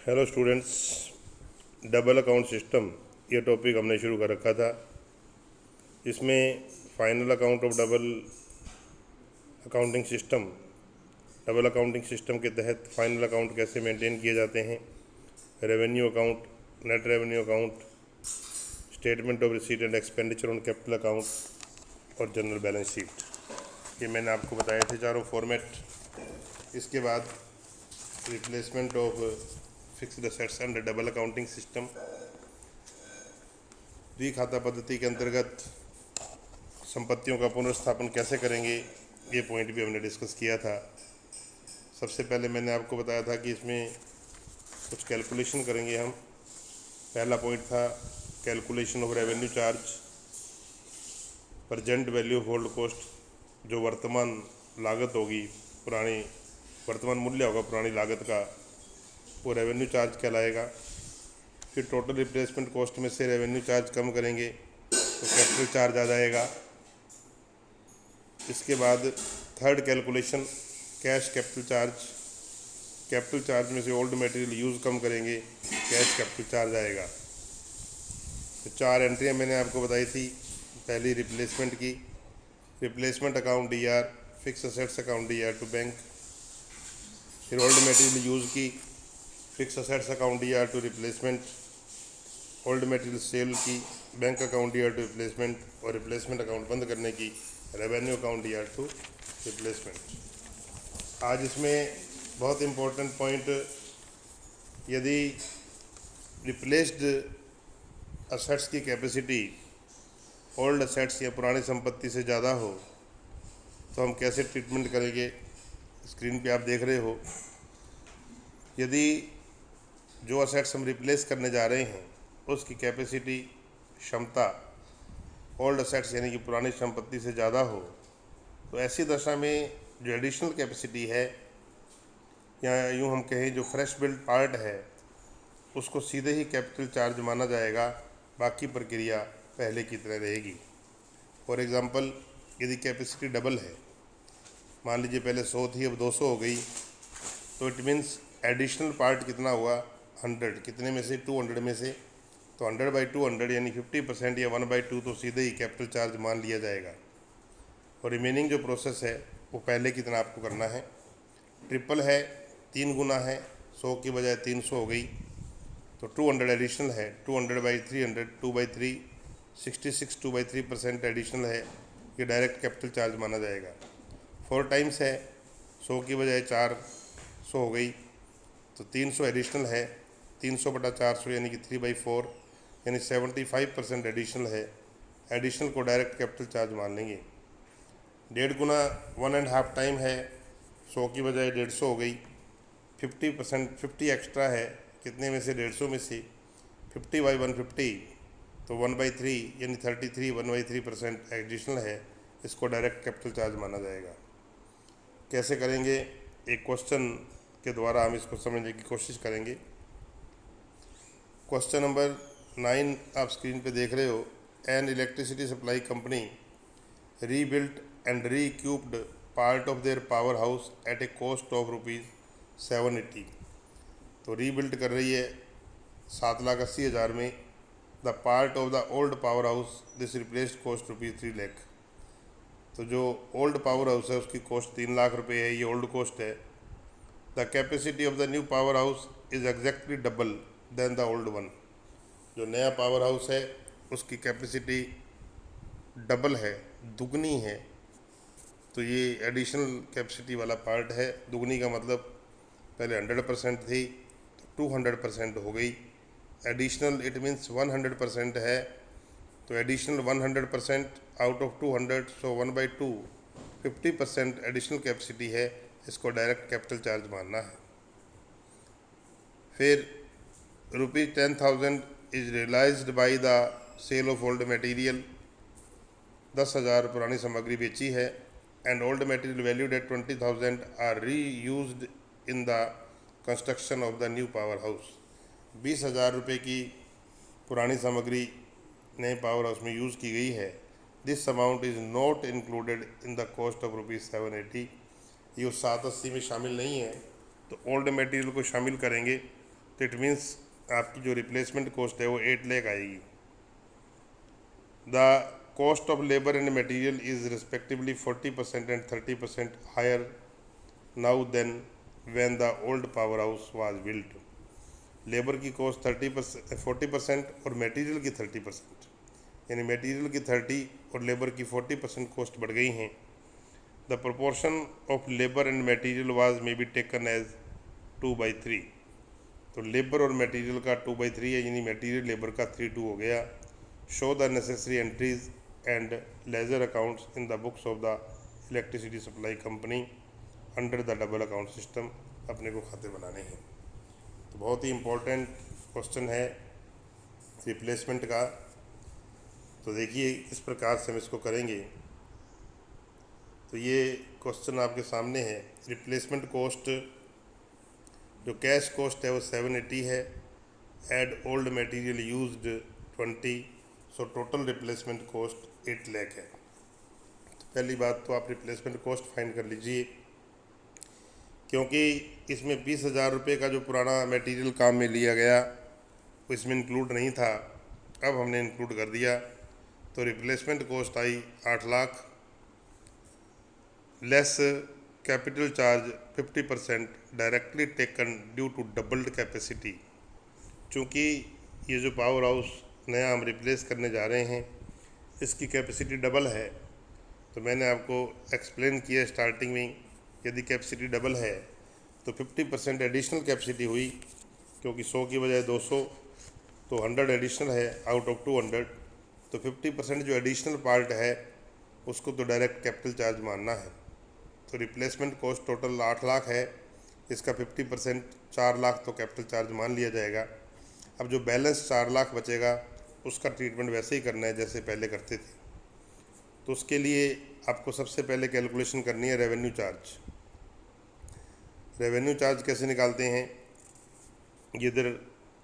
Hello students, double account system ये topic हमने शुरू कर रखा था। इसमें final account of double accounting system के तहत फाइनल अकाउंट कैसे मेंटेन किए जाते हैं, revenue account, net revenue account, statement of receipt and expenditure on capital account और जनरल बैलेंस शीट, ये मैंने आपको बताए थे चारों फॉर्मेट। इसके बाद replacement of fixed assets under double accounting system, द्विखाता पद्धति के अंतर्गत संपत्तियों का पुनर्स्थापन कैसे करेंगे, ये पॉइंट भी हमने डिस्कस किया था। सबसे पहले मैंने आपको बताया था कि इसमें कुछ कैलकुलेशन करेंगे हम। पहला पॉइंट था calculation of revenue charge, present value of hold cost, जो वर्तमान लागत होगी, वर्तमान मूल्य होगा पुरानी लागत का, वो रेवेन्यू चार्ज कहलाएगा। फिर टोटल रिप्लेसमेंट कॉस्ट में से रेवेन्यू चार्ज कम करेंगे तो कैपिटल चार्ज आ जाएगा। इसके बाद third calculation cash capital charge में से ओल्ड मटेरियल यूज़ कम करेंगे, कैश कैपिटल चार्ज आएगा। तो चार एंट्रियाँ मैंने आपको बताई थी। पहली रिप्लेसमेंट की, replacement account DR, fix assets account DR to bank. फिर ओल्ड मटेरियल यूज़ की, fix assets account DR to replacement. Old material sale की, bank account DR to replacement. और रिप्लेसमेंट अकाउंट बंद करने की, revenue account DR to replacement. आज इसमें बहुत इम्पोर्टेंट पॉइंट, यदि रिप्लेस्ड असेट्स की कैपेसिटी ओल्ड असेट्स या पुरानी संपत्ति से ज़्यादा हो तो हम कैसे ट्रीटमेंट करेंगे। स्क्रीन पे आप देख रहे हो, यदि जो असेट्स हम रिप्लेस करने जा रहे हैं उसकी कैपेसिटी, क्षमता ओल्ड असेट्स यानी कि पुरानी संपत्ति से ज़्यादा हो, तो ऐसी दशा में जो एडिशनल कैपेसिटी है, या यूँ हम कहें जो फ्रेश बिल्ड पार्ट है, उसको सीधे ही कैपिटल चार्ज माना जाएगा, बाकी प्रक्रिया पहले की तरह रहेगी। फॉर एग्ज़ाम्पल, यदि कैपेसिटी डबल है, मान लीजिए पहले 100 थी अब 200 हो गई, तो इट मीन्स एडिशनल पार्ट कितना हुआ, 100। कितने में से, 200 में से। तो 100/200 यानी 50% या 1/2 तो सीधे ही कैपिटल चार्ज मान लिया जाएगा। और रिमेनिंग जो प्रोसेस है वो पहले की तरह आपको करना है। ट्रिपल है, 3 गुना है, 100 की बजाय 300 हो गई, तो 200 एडिशनल है। 200/300, 2/3, 66 2/3% एडिशनल है, ये डायरेक्ट कैपिटल चार्ज माना जाएगा। 4 टाइम्स है, 100 की बजाय 400 हो गई, तो 300 एडिशनल है। 300/400 यानी कि 3/4 यानी 75% एडिशनल है। एडिशनल को डायरेक्ट कैपिटल चार्ज मान लेंगे। 1.5 गुना 1.5 टाइम है, 100 की बजाय 150 हो गई। 50% एक्स्ट्रा है, कितने में से, 150 में से। 50/150 तो 1/3 यानी 33 1/3% एडिशनल है, इसको डायरेक्ट कैपिटल चार्ज माना जाएगा। कैसे करेंगे, एक क्वेश्चन के द्वारा हम इसको समझने की कोशिश करेंगे। क्वेश्चन नंबर 9 आप स्क्रीन पे देख रहे हो। An electricity supply company rebuilt and recouped part of their power house at a cost of ₹780। तो रीबिल्ट कर रही है 7,80,000 में। The part of the old power house this replaced cost ₹3 lakh. तो जो ओल्ड पावर हाउस है उसकी कॉस्ट 3 लाख रुपए है, ये ओल्ड कॉस्ट है। The capacity of the new power house is exactly double than the old one. जो नया पावर हाउस है उसकी कैपेसिटी डबल है, दुगनी है। तो ये एडिशनल कैपेसिटी वाला पार्ट है। दुगनी का मतलब पहले 100% थी तो 200% हो गई। एडिशनल इट मीन्स 100% है, तो additional 100% out of 200, so 1/2 50% additional capacity है, इसको डायरेक्ट कैपिटल चार्ज मानना है। फिर ₹10,000 is realised by the sale of old material. 10,000 पुरानी सामग्री बेची है। And old material valued at 20,000 are reused in the construction of the new power house. 20,000 रुपये की पुरानी सामग्री नए पावर हाउस में यूज़ की गई है। This amount is not included in the cost of ₹780। ये उस 780 में शामिल नहीं है, तो ओल्ड मटेरियल को शामिल करेंगे तो इट मीन्स आपकी जो रिप्लेसमेंट कॉस्ट है वो 8 लाख आएगी। The cost of labour and material is respectively 40% and 30% higher now than when the old power house was built. Labour की कॉस्ट 40% और मटेरियल की 30%, यानी मटेरियल की 30 और लेबर की 40% कॉस्ट बढ़ गई हैं। The proportion of labour and material was may be taken as 2/3। तो लेबर और मटेरियल का 2/3 है, यानी मटेरियल लेबर का 3/2 हो गया। Show the necessary entries and ledger accounts in the books of the electricity supply company under the double account system. अपने को खाते बनाने हैं। तो बहुत ही इम्पोर्टेंट क्वेश्चन है रिप्लेसमेंट का। तो देखिए इस प्रकार से हम इसको करेंगे। तो ये क्वेश्चन आपके सामने है। रिप्लेसमेंट कॉस्ट, जो कैश कॉस्ट है वो 780 है। Add old material used 20, so total replacement cost 8 lakh है। तो पहली बात तो आप रिप्लेसमेंट कॉस्ट फाइंड कर लीजिए, क्योंकि इसमें 20,000 रुपये का जो पुराना मटेरियल काम में लिया गया वो इसमें इंक्लूड नहीं था, अब हमने इंक्लूड कर दिया। तो रिप्लेसमेंट कॉस्ट आई 8 lakh less capital charge 50% directly taken due to doubled capacity. चूँकि ये जो पावर हाउस नया हम रिप्लेस करने जा रहे हैं इसकी कैपेसिटी डबल है, तो मैंने आपको एक्सप्लेन किया स्टार्टिंग में, यदि कैपेसिटी डबल है तो 50% एडिशनल कैपेसिटी हुई, क्योंकि 100 की बजाय 200, तो 100 एडिशनल है आउट ऑफ 200। तो 50% जो एडिशनल पार्ट है उसको तो डायरेक्ट कैपिटल चार्ज मानना है। तो रिप्लेसमेंट कॉस्ट टोटल 8 लाख है, इसका 50% 4 लाख तो कैपिटल चार्ज मान लिया जाएगा। अब जो बैलेंस 4 लाख बचेगा उसका ट्रीटमेंट वैसे ही करना है जैसे पहले करते थे। तो उसके लिए आपको सबसे पहले कैलकुलेशन करनी है रेवेन्यू चार्ज। रेवेन्यू चार्ज कैसे निकालते हैं, ये इधर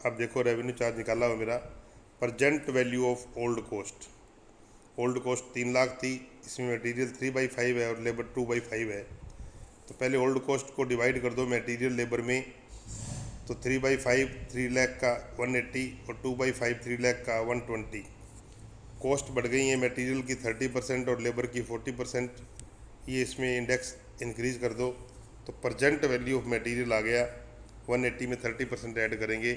आप देखो रेवेन्यू चार्ज निकाला हो मेरा। Present value of old cost, old cost 3 lakh थी, इसमें मटेरियल 3/5 है और लेबर 2/5 है। तो पहले ओल्ड कॉस्ट को डिवाइड कर दो मटेरियल लेबर में, तो 3/5 3 लाख का 180 और 2/5 3 लाख का 120। कॉस्ट बढ़ गई है मटेरियल की 30% और लेबर की 40%, ये इसमें इंडेक्स इंक्रीज़ कर दो। तो प्रजेंट वैल्यू ऑफ मटेरियल आ गया, 180 में 30% ऐड करेंगे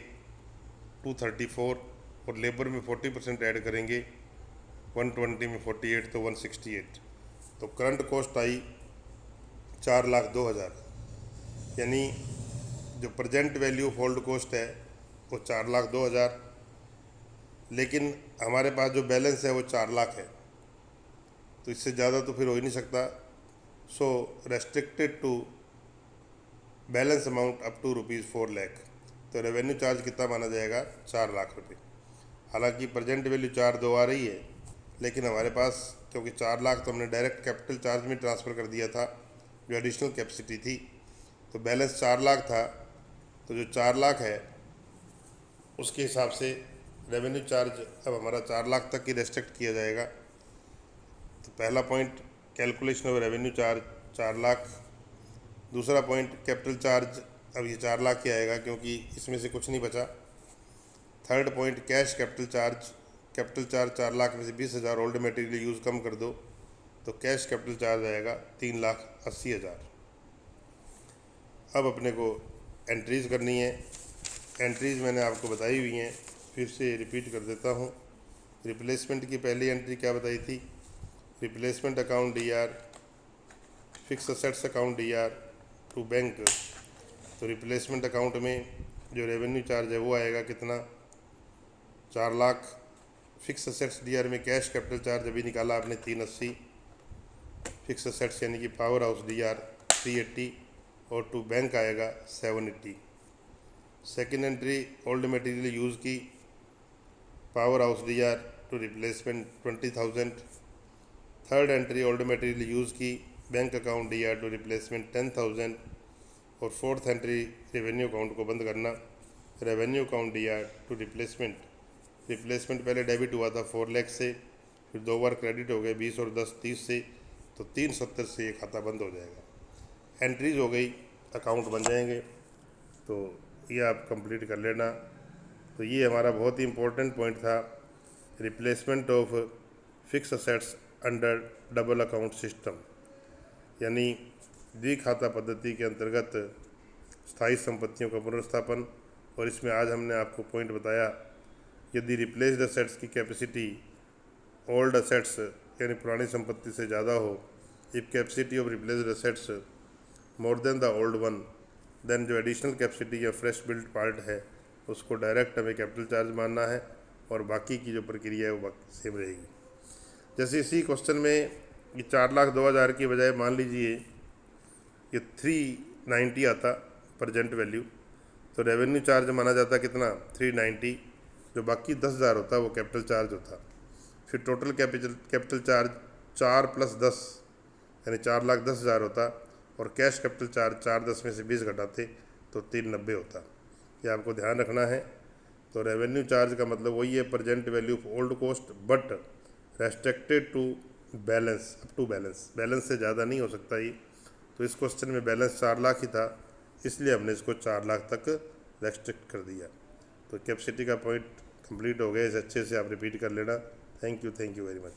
234, और लेबर में 40% ऐड करेंगे 120 में 48, तो 168। तो करंट कॉस्ट आई 4,02,000, यानी जो present value of old cost है वो 4,02,000, लेकिन हमारे पास जो बैलेंस है वो 4 लाख है, तो इससे ज़्यादा तो फिर हो ही नहीं सकता। So restricted to balance amount up to ₹4 lakh. तो रेवेन्यू चार्ज कितना माना जाएगा, 4 लाख रुपये। हालांकि प्रेजेंट वैल्यू 4,2 आ रही है, लेकिन हमारे पास क्योंकि 4 लाख तो हमने डायरेक्ट कैपिटल चार्ज में ट्रांसफ़र कर दिया था जो एडिशनल कैपेसिटी थी, तो बैलेंस 4 लाख था। तो जो 4 लाख है उसके हिसाब से रेवेन्यू चार्ज अब हमारा 4 लाख तक ही रेस्ट्रिक्ट किया जाएगा। तो पहला point calculation of revenue charge 4 lakh. दूसरा पॉइंट कैपिटल चार्ज, अब ये 4 लाख ही आएगा क्योंकि इसमें से कुछ नहीं बचा। Third point cash capital charge, capital charge 4 lakh में से 20,000 ओल्ड मटेरियल यूज़ कम कर दो तो कैश कैपिटल चार्ज आएगा 3,80,000। अब अपने को एंट्रीज़ करनी है। एंट्रीज़ मैंने आपको बताई हुई हैं, फिर से रिपीट कर देता हूँ। रिप्लेसमेंट की पहली एंट्री क्या बताई थी, replacement account DR, fix assets account DR to bank. तो रिप्लेसमेंट अकाउंट में जो रेवेन्यू चार्ज है वो आएगा कितना, 4 लाख। फिक्स असेट्स DR में कैश कैपिटल चार्ज अभी निकाला आपने 380, फिक्स असेट्स यानी कि पावर हाउस DR 380 और टू बैंक आएगा 780। Second entry old material use की, power house DR to replacement 20,000। Third entry old material use की, bank account DR to replacement 10,000। और फोर्थ एंट्री रेवेन्यू अकाउंट को बंद करना, revenue account DR to replacement. Replacement पहले debit हुआ था 4 लाख से, फिर 2 बार क्रेडिट हो गए 20 और 10 30 से, तो 370 से ये खाता बंद हो जाएगा। एंट्रीज हो गई, अकाउंट बन जाएंगे। तो ये आप कंप्लीट कर लेना। तो ये हमारा बहुत ही इम्पोर्टेंट पॉइंट था, replacement of fix assets under double account system, यानी द्विखाता पद्धति के अंतर्गत स्थायी संपत्तियों का पुनर्स्थापन। और इसमें आज हमने आपको पॉइंट बताया, यदि रिप्लेस्ड असेट्स की कैपेसिटी ओल्ड असेट्स यानी पुरानी संपत्ति से ज़्यादा हो, if capacity of replaced assets more than the old one, then जो एडिशनल कैपेसिटी या फ्रेश बिल्ड पार्ट है उसको डायरेक्ट हमें कैपिटल चार्ज मानना है और बाकी की जो प्रक्रिया है वो बाकी सेम रहेगी। जैसे इसी क्वेश्चन में ये 4,02,000 की बजाय मान लीजिए ये 390 आता प्रेजेंट वैल्यू, तो रेवेन्यू चार्ज माना जाता कितना 390, जो बाकी 10,000 होता वो कैपिटल चार्ज होता। फिर टोटल कैपिटल चार्ज 4 + 10 यानी 4,10,000 होता और कैश कैपिटल चार्ज 410 में से 20 घटाते तो 390 होता। ये आपको ध्यान रखना है। तो रेवेन्यू चार्ज का मतलब वही है present value of old cost but restricted to balance, up to balance, balance से ज़्यादा नहीं हो सकता ये। तो इस क्वेश्चन में बैलेंस 4 लाख ही था, इसलिए हमने इसको 4 लाख तक रेस्ट्रिक्ट कर दिया। तो कैपेसिटी का पॉइंट कंप्लीट हो गया, इसे अच्छे से आप रिपीट कर लेना। Thank you very much.